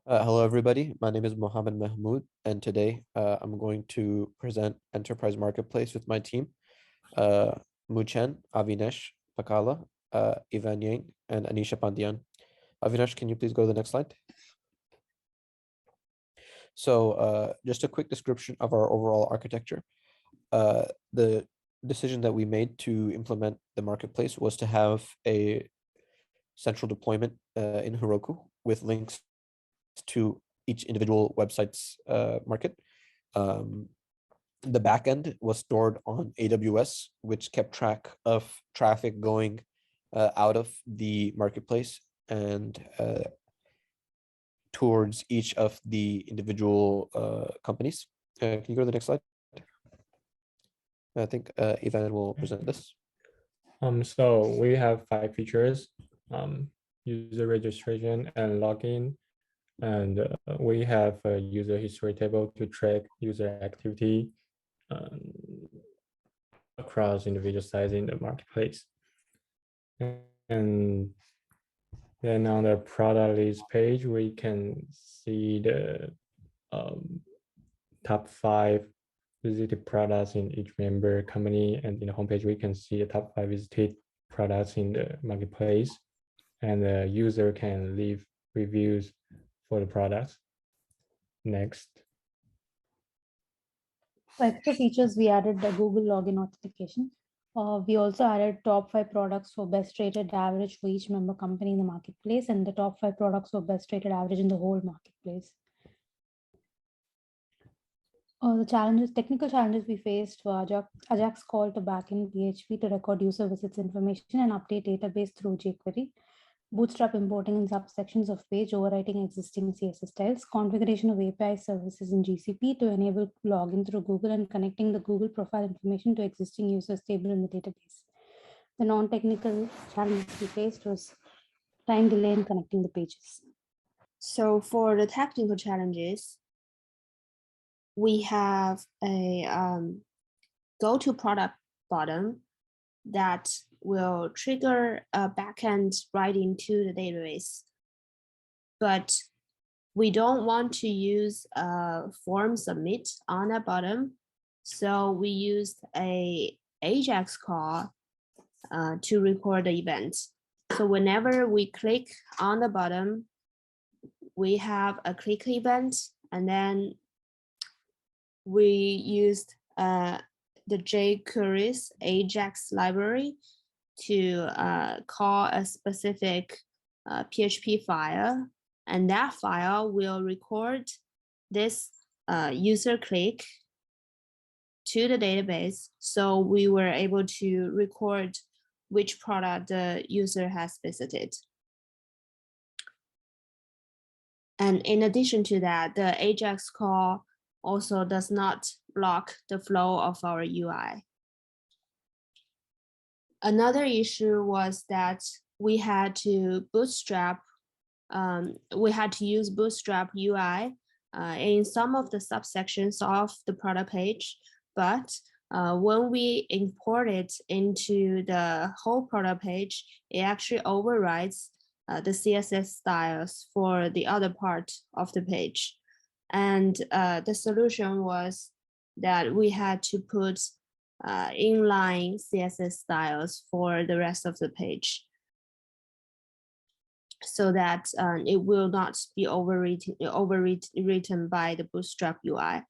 Hello, everybody. My name is Mohammed Mahmoud, and today I'm going to present Enterprise Marketplace with my team, uh, Muchen, Avinash, Pakala, Ivan Yang, and Anisha Pandian. Avinash, can you please go to the next slide? So just a quick description of our overall architecture. The decision that we made to implement the marketplace was to have a central deployment in Heroku with links to each individual website's market. The backend was stored on AWS, which kept track of traffic going out of the marketplace and towards each of the individual companies. Can you go to the next slide? I think Ivan will present this. So we have 5 features: user registration and login, and we have a user history table to track user activity across individual sites in the marketplace. And then on the product list page, we can see the top 5 visited products in each member company, and in the homepage we can see the top 5 visited products in the marketplace, and the user can leave reviews for the products. Next. For extra features, we added the Google login authentication. We also added top 5 products for best rated average for each member company in the marketplace, and the top 5 products for best rated average in the whole marketplace. Technical challenges we faced were Ajax call to backend PHP to record user visits information and update database through jQuery, Bootstrap importing in subsections of page, overwriting existing CSS styles, configuration of API services in GCP to enable login through Google, and connecting the Google profile information to existing users table in the database. The non-technical challenges we faced was time delay in connecting the pages. So for the technical challenges, we have a go to product button that will trigger a backend writing to the database. But we don't want to use a form submit on that button. So we used a Ajax call to record the event. So whenever we click on the button, we have a click event, and then we used the jQuery's Ajax library to call a specific PHP file, and that file will record this user click to the database. So we were able to record which product the user has visited. And in addition to that, the Ajax call also does not block the flow of our UI. Another issue was that we had to use Bootstrap UI in some of the subsections of the product page, but when we import it into the whole product page, it actually overrides the CSS styles for the other part of the page. And the solution was that we had to put inline CSS styles for the rest of the page so that it will not be overwritten by the Bootstrap UI.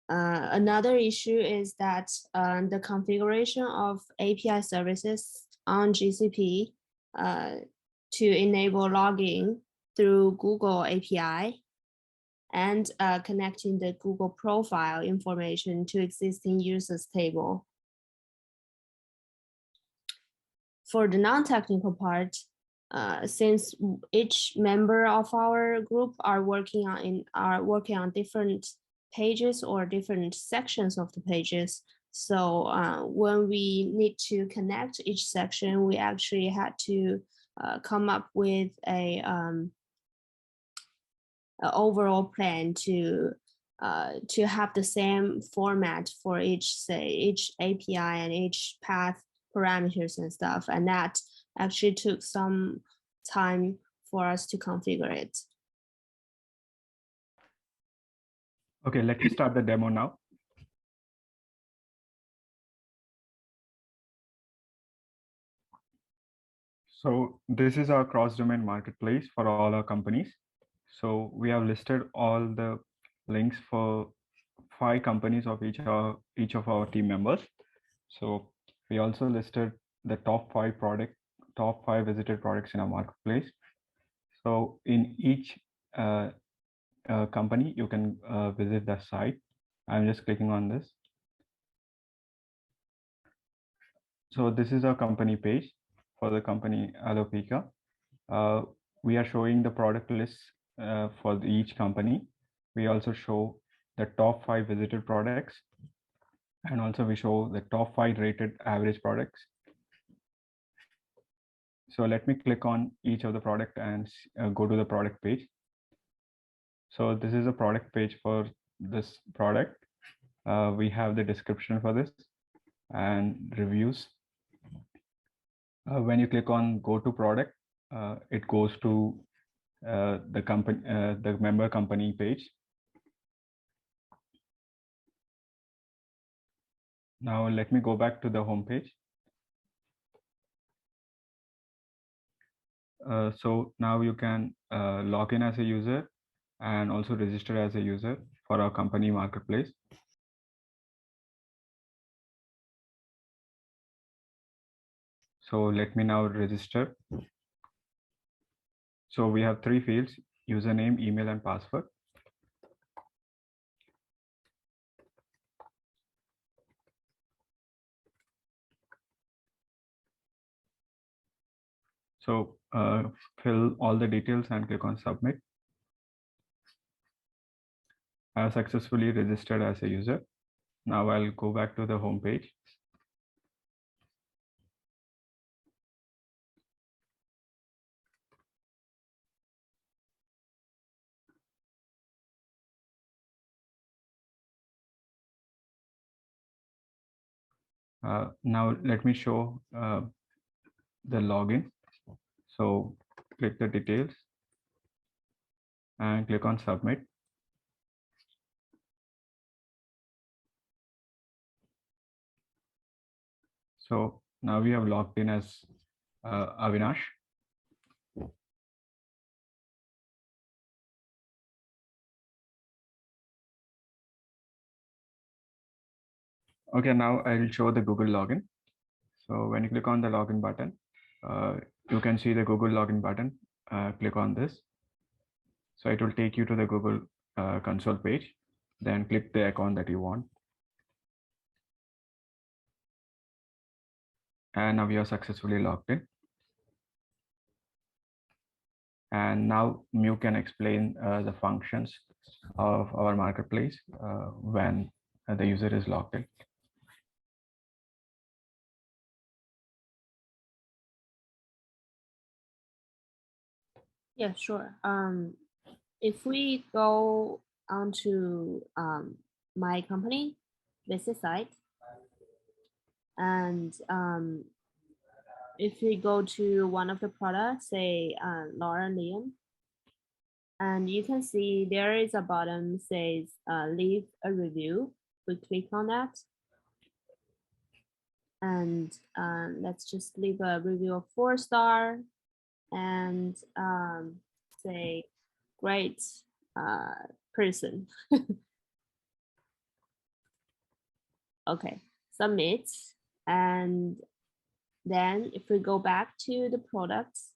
Another issue is that the configuration of API services on GCP to enable logging through Google API and connecting the Google profile information to existing users table. For the non-technical part, since each member of our group are working on different pages or different sections of the pages, so when we need to connect each section, we actually had to come up with a overall plan to have the same format for each API and each path parameters and stuff, and that actually took some time for us to configure it. Okay, let me start the demo now. So this is our cross-domain marketplace for all our companies. So we have listed all the links for 5 companies of each of our team members. So we also listed the top 5 visited products in our marketplace. So in each company, you can visit the site. I'm just clicking on this. So this is our company page for the company Alopecia. We are showing the product list for each company. We also show the top 5 visited products, and also we show the top 5 rated average products. So let me click on each of the product and go to the product page. So this is a product page for this product. We have the description for this and reviews. When you click on go to product, it goes to the member company page. Now let me go back to the home page. So now you can log in as a user and also register as a user for our company marketplace. So let me now register. So we have 3 fields: username, email, and password. So fill all the details and click on submit. I have successfully registered as a user. Now I'll go back to the home page. Now let me show the login. So click the details and click on submit. So now we have logged in as Avinash. Okay, now I will show the Google login. So when you click on the login button, you can see the Google login button. Click on this. So it will take you to the Google console page. Then click the account that you want. And now we are successfully logged in. And now Mew can explain the functions of our marketplace when the user is logged in. Yeah, sure. If we go onto my company visit site, and if we go to one of the products, say Lauren Liam, and you can see there is a button says leave a review. We click on that, and let's just leave a review of 4-star and say great person. Okay, submit. And then if we go back to the products,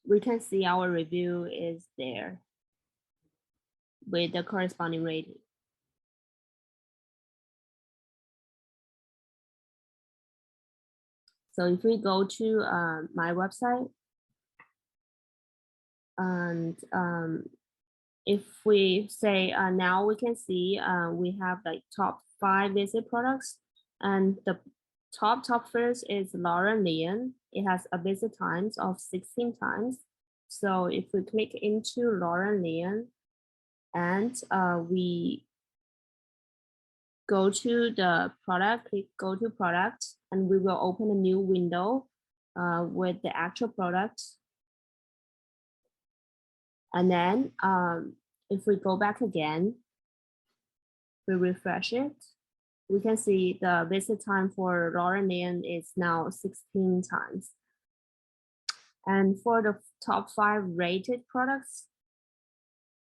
we can see our review is there with the corresponding rating. So if we go to my website, and if we say now we can see we have like top 5 visit products, and the top first is Lauren Lian. It has a visit times of 16 times. So if we click into Lauren Lian and we go to the product, click go to product, and we will open a new window with the actual product. And then if we go back again, we refresh it, we can see the visit time for Lauren Lian is now 16 times. And for the top 5 rated products,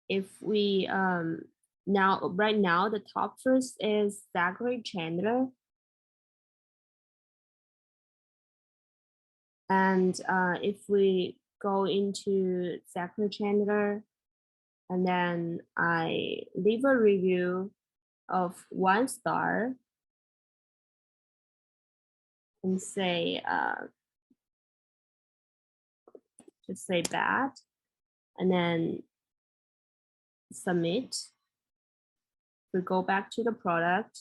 if we right now the top first is Zachary Chandler. And if we go into Zachary Chandler, and then I leave a review of 1 star and say, just say bad, and then submit. We go back to the product,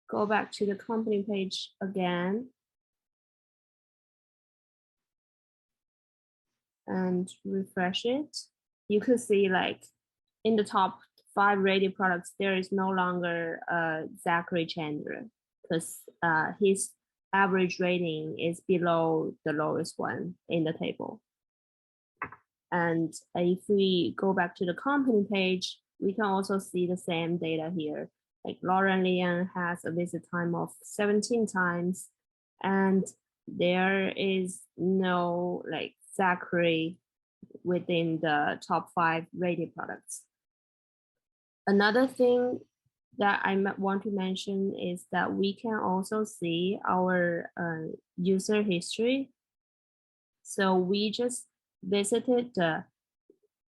go back to the company page again, and refresh it. You could see like in the top 5 rated products, there is no longer Zachary Chandler because his average rating is below the lowest one in the table. And if we go back to the company page, we can also see the same data here. Like Lauren Lian has a visit time of 17 times, and there is no like Zachary within the top 5 rated products. Another thing that I want to mention is that we can also see our user history. So we just visited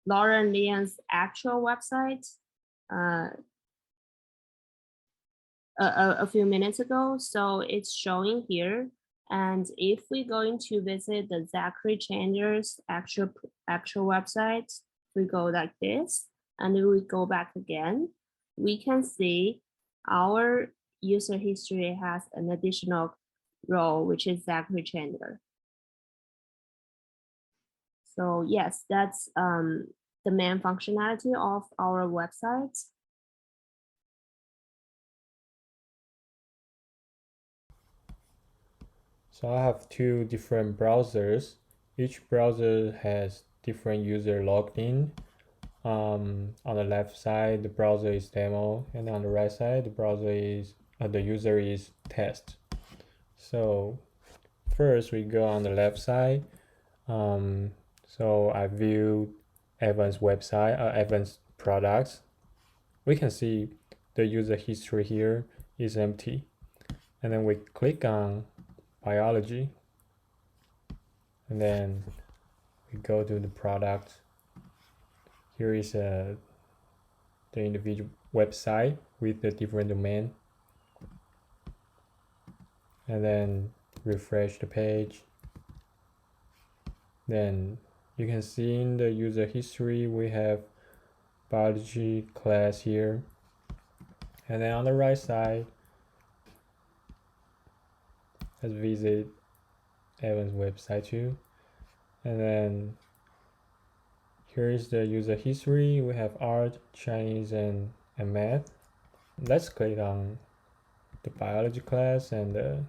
Lauren Lian's actual website a few minutes ago. So it's showing here. And if we're going to visit the Zachary Chandler's actual website, we go like this, and then we go back again, we can see our user history has an additional row, which is Zachary Chandler. So yes, that's the main functionality of our website. So I have 2 different browsers. Each browser has different user logged in. On the left side, the browser is demo, and on the right side, the browser is the user is test. So first, we go on the left side. So I view Evan's website, Evan's products. We can see the user history here is empty, and then we click on biology, and then we go to the product. Here is the individual website with the different domain, and then refresh the page. Then you can see in the user history we have biology class here, and then on the right side, let's visit Evan's website too. And then here is the user history. We have art, Chinese, and math. Let's click on the biology class and the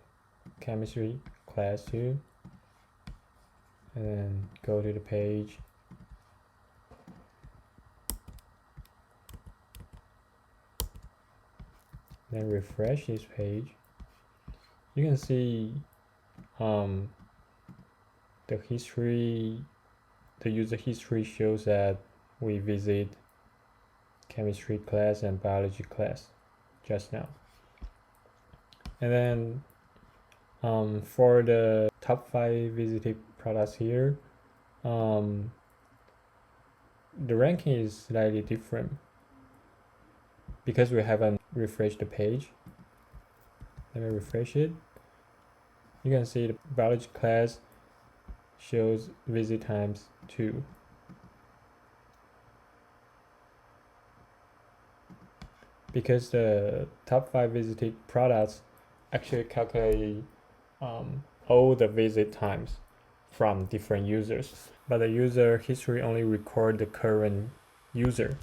chemistry class too, and then go to the page. Then refresh this page. You can see the history, the user history shows that we visit chemistry class and biology class just now. And then for the top 5 visited products here, the ranking is slightly different because we haven't refreshed the page. Let me refresh it. You can see the biology class shows visit times 2. Because the top 5 visited products actually calculate all the visit times from different users, but the user history only record the current user.